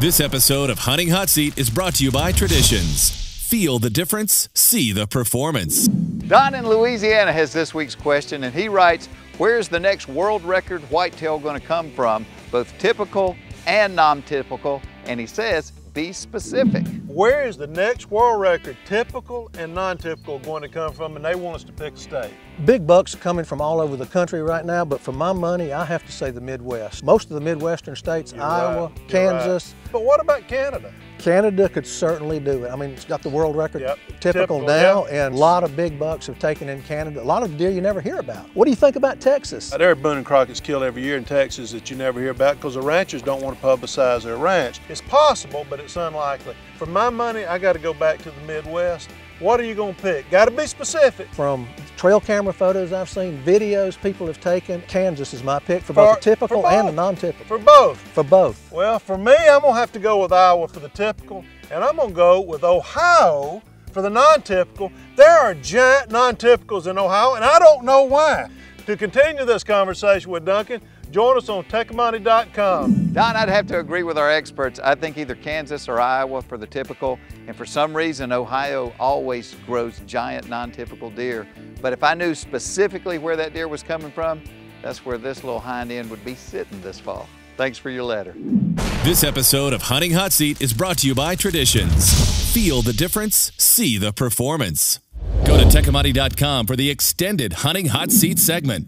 This episode of Hunting Hot Seat is brought to you by Traditions. Feel the difference, see the performance. Don in Louisiana has this week's question, and he writes, where's the next world record whitetail going to come from, both typical and non-typical? And he says, be specific. Where is the next world record, typical and non-typical, going to come from? And they want us to pick a state. Big bucks coming from all over the country right now, but for my money, I have to say the Midwest. Most of the Midwestern states, Iowa, Kansas. Right. But what about Canada? Canada could certainly do it. I mean, it's got the world record typical now, yeah. And a lot of big bucks have taken in Canada. A lot of deer you never hear about. What do you think about Texas? There are Boone and Crockett's killed every year in Texas that you never hear about because the ranchers don't want to publicize their ranch. It's possible, but it's unlikely. For my money, I got to go back to the Midwest. What are you going to pick? Got to be specific. From trail camera photos I've seen, videos people have taken, Kansas is my pick for both the typical and the non-typical. For both? For both. Well, for me, I'm going to have to go with Iowa for the typical, and I'm going to go with Ohio for the non-typical. There are giant non-typicals in Ohio, and I don't know why. To continue this conversation with Duncan, join us on Tecomate.com. Don, I'd have to agree with our experts. I think either Kansas or Iowa for the typical, and for some reason, Ohio always grows giant non-typical deer. But if I knew specifically where that deer was coming from, that's where this little hind end would be sitting this fall. Thanks for your letter. This episode of Hunting Hot Seat is brought to you by Traditions. Feel the difference, see the performance. Go to Tecomate.com for the extended Hunting Hot Seat segment.